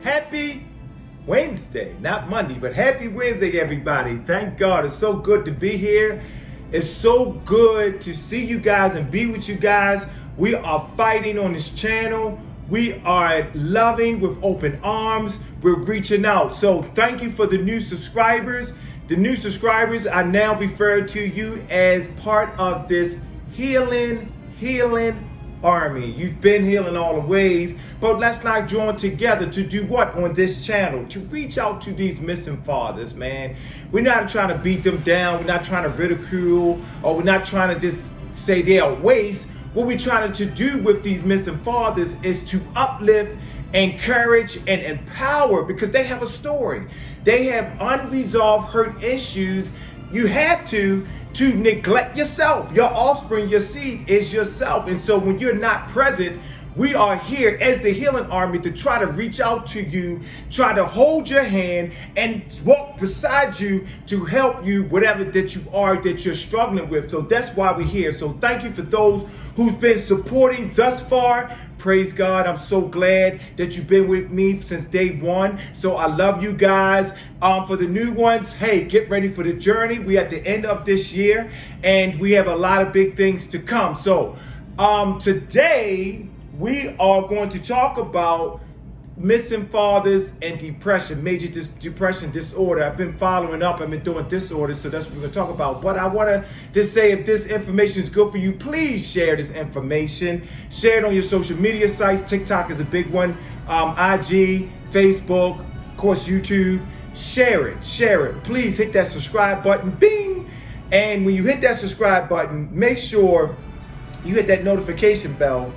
Happy Wednesday, not Monday, but happy Wednesday, everybody. Thank God. It's so good to be here. It's so good to see you guys and be with you guys. We are fighting on this channel. We are loving with open arms. We're reaching out. So thank you for the new subscribers. The new subscribers, I now refer to you as part of this healing army. You've been healing all the ways, but let's not join together to do what on this channel? To reach out to these missing fathers, man. We're not trying to beat them down. We're not trying to ridicule, or we're not trying to just say they're a waste. What we're trying to do with these missing fathers is to uplift, encourage, and empower, because they have a story. They have unresolved hurt issues. You have to neglect yourself. Your offspring, your seed is yourself. And so when you're not present, we are here as the healing army to try to reach out to you, try to hold your hand and walk beside you to help you, whatever that you are that you're struggling with. So that's why we're here. So thank you for those who's been supporting thus far. Praise God. I'm so glad that you've been with me since day one. So I love you guys. For the new ones, hey, get ready for the journey. We're at the end of this year and we have a lot of big things to come. So today we are going to talk about missing fathers and depression, major depression disorder. I've been following up. I've been doing disorders, so that's what we're going to talk about. But I want to just say, if this information is good for you, please share this information. Share it on your social media sites. TikTok is a big one. IG, Facebook, of course, YouTube. Share it. Please hit that subscribe button. Bing! And when you hit that subscribe button, make sure you hit that notification bell,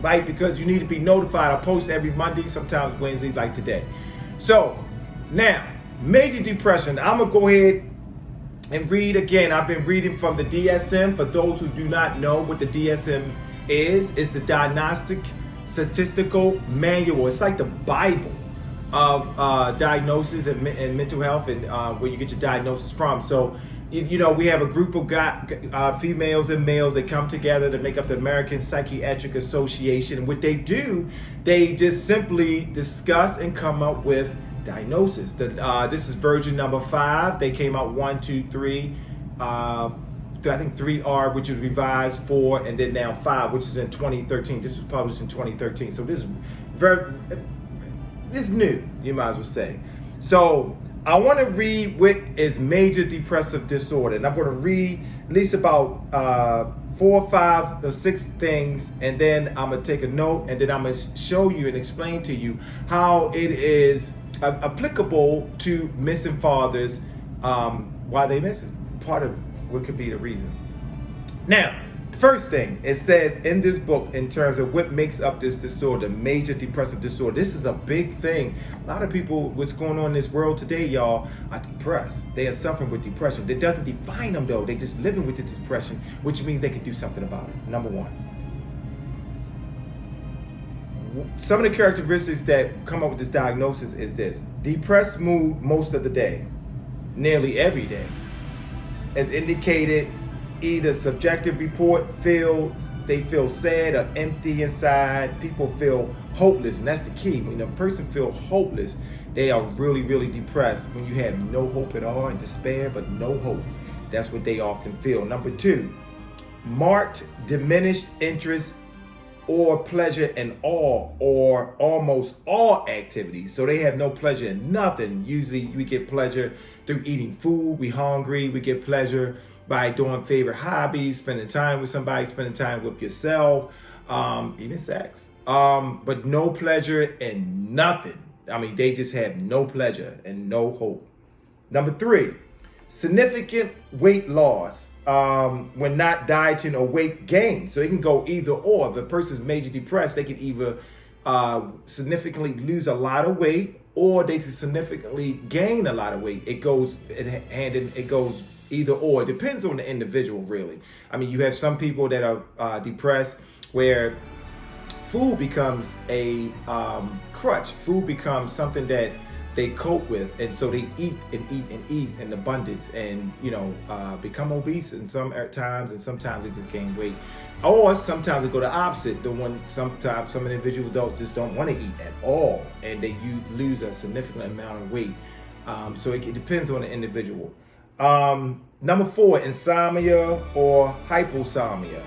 right? Because you need to be notified. I post every Monday, sometimes Wednesday, like today. So now, major depression. I'm gonna go ahead and read again. I've been reading from the DSM. For those who do not know what the DSM is, it's the Diagnostic Statistical Manual. It's like the Bible of diagnosis and mental health, and where you get your diagnosis from. So you know, we have a group of females and males that come together to make up the American Psychiatric Association. And what they do, they just simply discuss and come up with diagnosis. This is version number 5. They came out 1, 2, 3. I think 3R, which was revised, 4, and then now 5, which is in 2013. This was published in 2013. So this is new, you might as well say. So I want to read what is major depressive disorder, and I'm going to read at least about 4, 5, or 6 things, and then I'm going to take a note, and then I'm going to show you and explain to you how it is applicable to missing fathers, why they missing, part of what could be the reason. Now, first thing, it says in this book, in terms of what makes up this disorder, major depressive disorder. This is a big thing. A lot of people, what's going on in this world today, y'all, are depressed. They are suffering with depression. That doesn't define them, though. They just living with the depression, which means they can do something about it. Number one. Some of the characteristics that come up with this diagnosis is this: depressed mood most of the day, nearly every day. As indicated, either subjective report they feel sad or empty inside. People feel hopeless, and that's the key. When a person feels hopeless, they are really depressed. When you have no hope at all and despair, but no hope, that's what they often feel. Number 2, marked diminished interest or pleasure in all or almost all activities. So they have no pleasure in nothing. Usually we get pleasure through eating food. We hungry. We get pleasure by doing favorite hobbies, spending time with somebody, spending time with yourself, even sex. But no pleasure in nothing. I mean, they just have no pleasure and no hope. Number 3, significant weight loss when not dieting, or weight gain. So it can go either or. If a person's major depressed, they can either significantly lose a lot of weight, or they can significantly gain a lot of weight. It goes either or. It depends on the individual, really. I mean, you have some people that are depressed where food becomes a crutch. Food becomes something that they cope with, and so they eat and eat and eat in abundance, and become obese in some times, and sometimes they just gain weight, or sometimes they go the opposite. Sometimes some individuals don't want to eat at all, and you lose a significant amount of weight. So it depends on the individual. Number 4, insomnia or hyposomnia.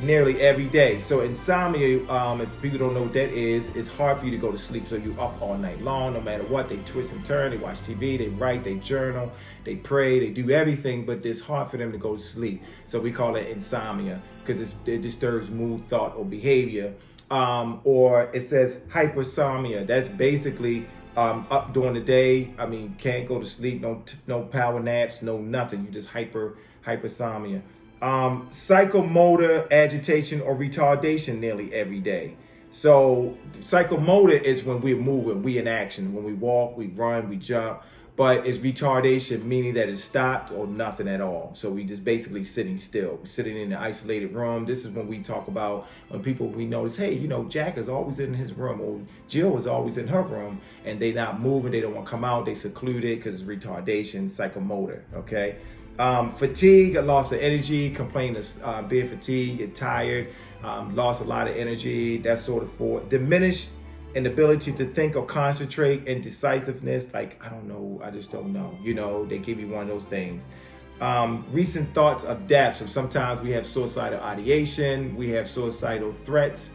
Nearly every day. So insomnia, if people don't know what that is, it's hard for you to go to sleep. So you're up all night long, no matter what. They twist and turn, they watch TV, they write, they journal, they pray, they do everything, but it's hard for them to go to sleep. So we call it insomnia because it disturbs mood, thought, or behavior. Or it says hypersomnia. That's basically up during the day. I mean, can't go to sleep, no power naps, no nothing. You just hypersomnia. Psychomotor agitation or retardation nearly every day. So psychomotor is when we're moving, we in action. When we walk, we run, we jump. But it's retardation, meaning that it's stopped or nothing at all. So we just basically sitting still. We're sitting in an isolated room. This is when we talk about when we notice, hey, Jack is always in his room, or Jill is always in her room, and they not moving, they don't want to come out, they secluded because it's retardation, psychomotor, okay? Fatigue, a loss of energy, complain of being fatigued, get tired, lost a lot of energy, that's sort of for diminished inability to think or concentrate, and decisiveness, like, I don't know, I just don't know. They give you one of those things. Recent thoughts of death. So sometimes we have suicidal ideation, we have suicidal threats.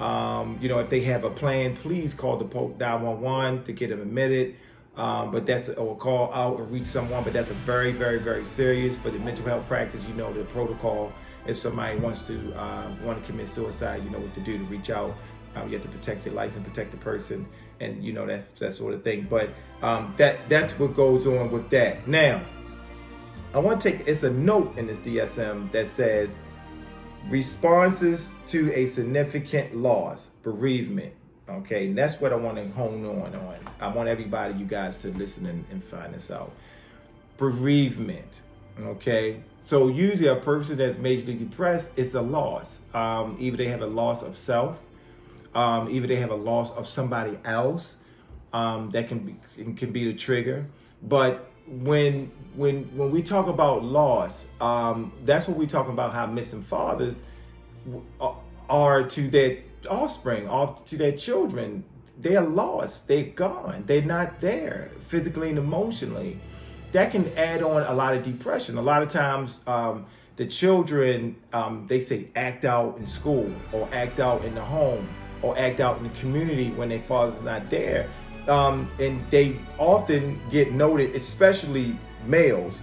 If they have a plan, please call the 911 to get them admitted. Or call out or reach someone, but that's a very, very, very serious for the mental health practice. The protocol. If somebody wants to commit suicide, you know what to do to reach out. You have to protect your license, protect the person, and that sort of thing. But that's what goes on with that. Now, I want to it's a note in this DSM that says responses to a significant loss, bereavement. Okay, and that's what I want to hone on. I want everybody, you guys, to listen and find this out. Bereavement. Okay, so usually a person that's majorly depressed, it's a loss. Either they have a loss of self, either they have a loss of somebody else. That can be the trigger. But when we talk about loss, that's what we talk about, how missing fathers are to their offspring, to their children. They are lost, they're gone, they're not there physically and emotionally. That can add on a lot of depression. A lot of times the children, they say, act out in school, or act out in the home, or act out in the community when their father's not there. And they often get noted, especially males,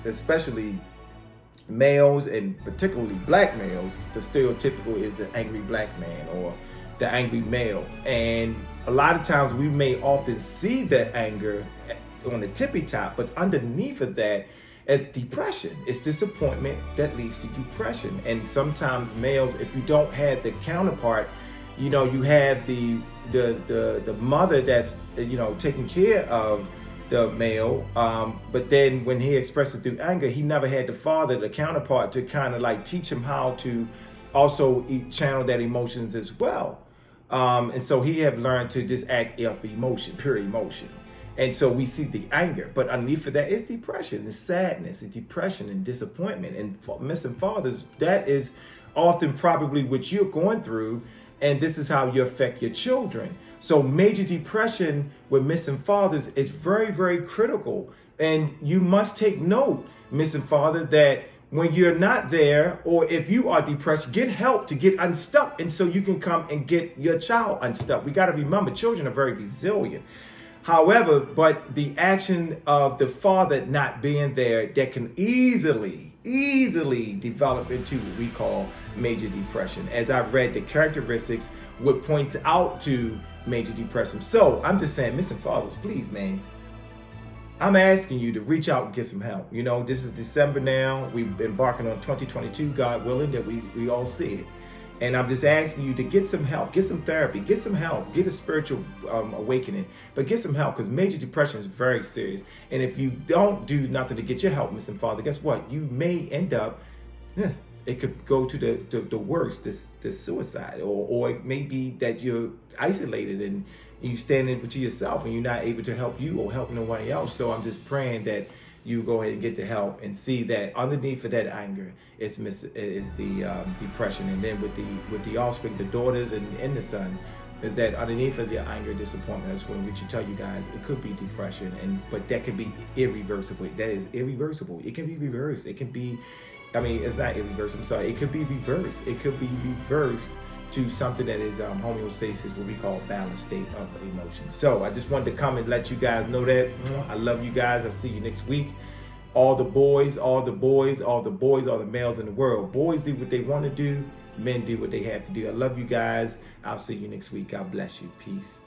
and particularly black males. The stereotypical is the angry black man or the angry male. And a lot of times we may often see the anger on the tippy top, but underneath of that is depression. It's disappointment that leads to depression. And sometimes males, if you don't have the counterpart, you have the mother that's taking care of the male, but then when he expresses through anger, he never had the father, the counterpart, to kind of like teach him how to also channel that emotions as well. And so he have learned to just act off emotion, pure emotion. And so we see the anger, but underneath of that is depression, it's sadness, it's depression and disappointment. And for missing fathers, that is often probably what you're going through, and this is how you affect your children. So major depression with missing fathers is very, very critical. And you must take note, missing father, that when you're not there, or if you are depressed, get help to get unstuck, and so you can come and get your child unstuck. We got to remember, children are very resilient. However, but the action of the father not being there, that can easily develop into what we call major depression. As I've read the characteristics, what points out to major depression. So I'm just saying, missing fathers, please, man, I'm asking you to reach out and get some help. This is December now. We've embarking on 2022, God willing, that we all see it. And I'm just asking you to get some help, get some therapy, get some help, get a spiritual awakening, but get some help, because major depression is very serious. And if you don't do nothing to get your help, missing father, guess what? You may end up it could go to the worst, this suicide, or it may be that you're isolated and you standing to yourself and you're not able to help you or help nobody else. So I'm just praying that you go ahead and get the help and see that underneath of that anger is the depression, and then with the offspring, the daughters and the sons, is that underneath of the anger, disappointment. That's when we should tell you guys it could be depression, but that can be irreversible. That is irreversible. It can be reversed. It can be, I mean, it's not irreversible. I'm sorry. It could be reversed. It could be reversed to something that is homeostasis, what we call balanced state of emotions. So I just wanted to come and let you guys know that I love you guys. I'll see you next week. All the boys, all the males in the world. Boys do what they want to do. Men do what they have to do. I love you guys. I'll see you next week. God bless you. Peace.